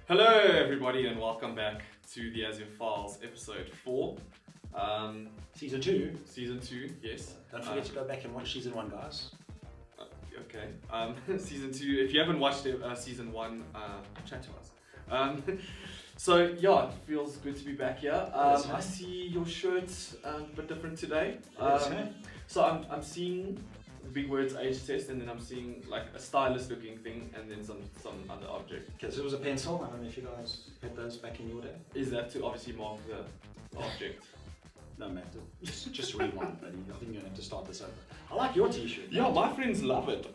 Hello everybody and welcome back to the Azure Files episode 4. Season 2. Season 2, yes. Don't forget to go back and watch season 1, guys. Okay. Season 2, if you haven't watched season 1, chat to us. So yeah, it feels good to be back here. I see your shirt's a bit different today. So I'm seeing the big words age test, and then I'm seeing like a stylus looking thing, and then some other object. Because it was a pencil. I don't know if you guys had those back in your day. Is that to obviously mark the object? No matter. Just rewind, buddy. I think you're gonna have to start this over. I like your t-shirt. Yeah, my friends love it.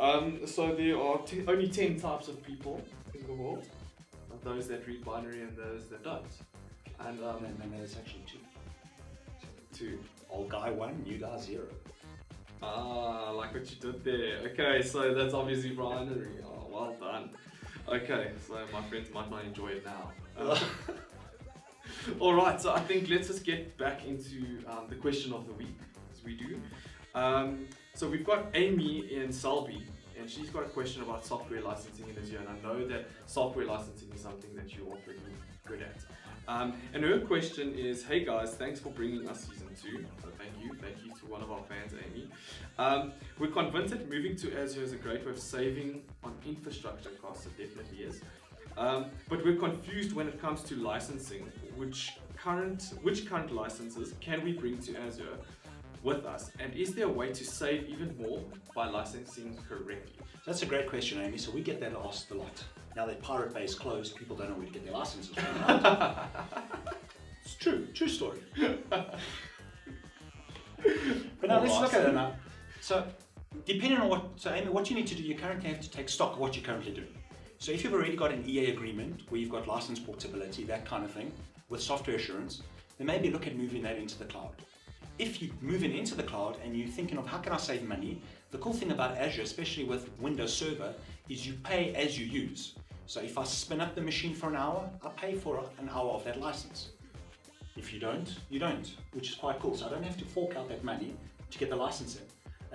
So there are only 10 types of people in the world. Those that read binary and those that don't. And No, it's actually 2. 2. Old guy 1, new guy 0. Ah, like what you did there. Okay, so that's obviously binary. Oh, well done. Okay, so my friends might not enjoy it now. Alright, so I think let's just get back into the question of the week, as we do. So we've got Amy in Selby, and she's got a question about software licensing in Azure, and I know that software licensing is something that you're all pretty good at. And her question is, hey guys, thanks for bringing us season 2. So thank you to one of our fans, Amy. We're convinced that moving to Azure is a great way of saving on infrastructure costs, it definitely is. But we're confused when it comes to licensing. Which current licenses can we bring to Azure with us? And is there a way to save even more by licensing correctly? That's a great question, Amy. So we get that asked a lot. Now that Pirate Bay is closed, people don't know where to get their licenses from. Right? It's true story. But now let's look at it now. So depending on Amy, what you need to do, you currently have to take stock of what you're currently doing. So if you've already got an EA agreement where you've got license portability, that kind of thing, with software assurance, then maybe look at moving that into the cloud. If you're moving into the cloud and you're thinking of how can I save money, the cool thing about Azure, especially with Windows Server, is you pay as you use. So if I spin up the machine for an hour, I pay for an hour of that license. If you don't, you don't, which is quite cool. So I don't have to fork out that money to get the license in.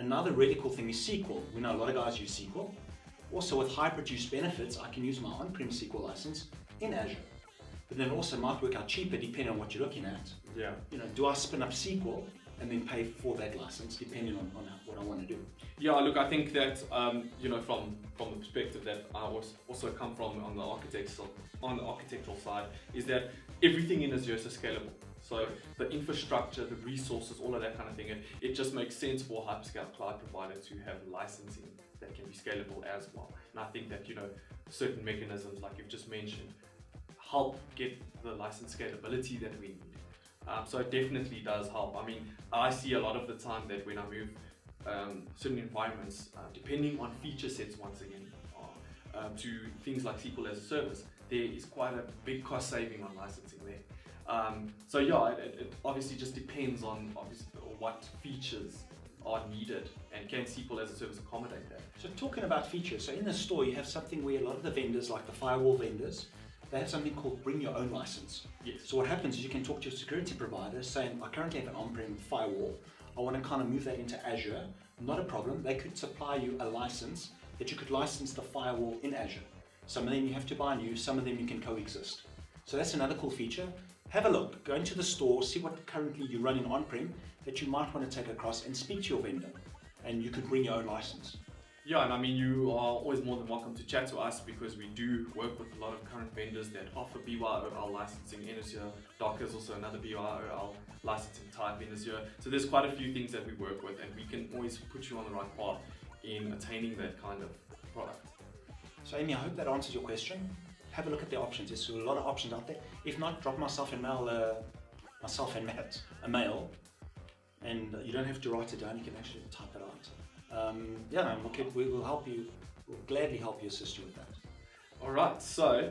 Another really cool thing is SQL. We know a lot of guys use SQL. Also with high produced benefits, I can use my on-prem SQL license in Azure. But then also might work out cheaper depending on what you're looking at. Yeah. Do I spin up SQL and then pay for that license depending on what I want to do? Yeah, look, I think that from the perspective that I also come from on the architectural side, is that everything in Azure is scalable. So the infrastructure, the resources, all of that kind of thing, it just makes sense for a hyperscale cloud provider to have licensing that can be scalable as well. And I think that certain mechanisms, like you've just mentioned, help get the license scalability that we need. So it definitely does help. I mean, I see a lot of the time that when I move certain environments, depending on feature sets once again, to things like SQL as a service, there is quite a big cost saving on licensing there. So yeah, it obviously just depends on what features are needed, and can SQL as a service accommodate that? So talking about features, so in the store you have something where a lot of the vendors, like the firewall vendors, they have something called bring your own license. Yes. So what happens is you can talk to your security provider saying, I currently have an on-prem firewall, I want to kind of move that into Azure. Not a problem, they could supply you a license that you could license the firewall in Azure. Some of them you have to buy new, some of them you can coexist. So that's another cool feature. Have a look, go into the store, see what currently you're running on-prem that you might want to take across, and speak to your vendor, and you could bring your own license. Yeah, and I mean, you are always more than welcome to chat to us, because we do work with a lot of current vendors that offer BYOL licensing in Azure. Docker is also another BYOL licensing type in Azure. So there's quite a few things that we work with, and we can always put you on the right path in attaining that kind of product. So Amy, I hope that answers your question. Have a look at the options. There's a lot of options out there. If not, drop myself and Matt a mail, and you don't have to write it down. You can actually type it out. We will help you. We'll gladly help you, assist you with that. All right. So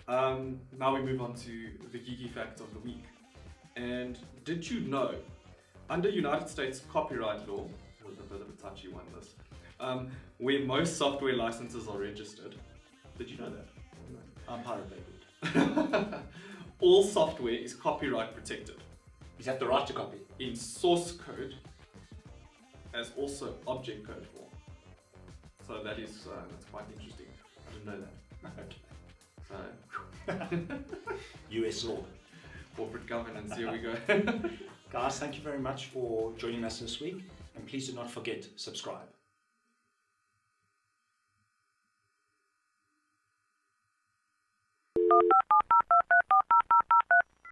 now we move on to the geeky fact of the week. And did you know, under United States copyright law, it was a bit of a touchy one, this, where most software licenses are registered, did you know that? I'm Pirate Bay. All software is copyright protected. Is that the right to copy? In source code as also object code for. So that is that's quite interesting. I didn't know that. So US law. corporate governance, here we go. Guys, thank you very much for joining us this week, and please do not forget, subscribe.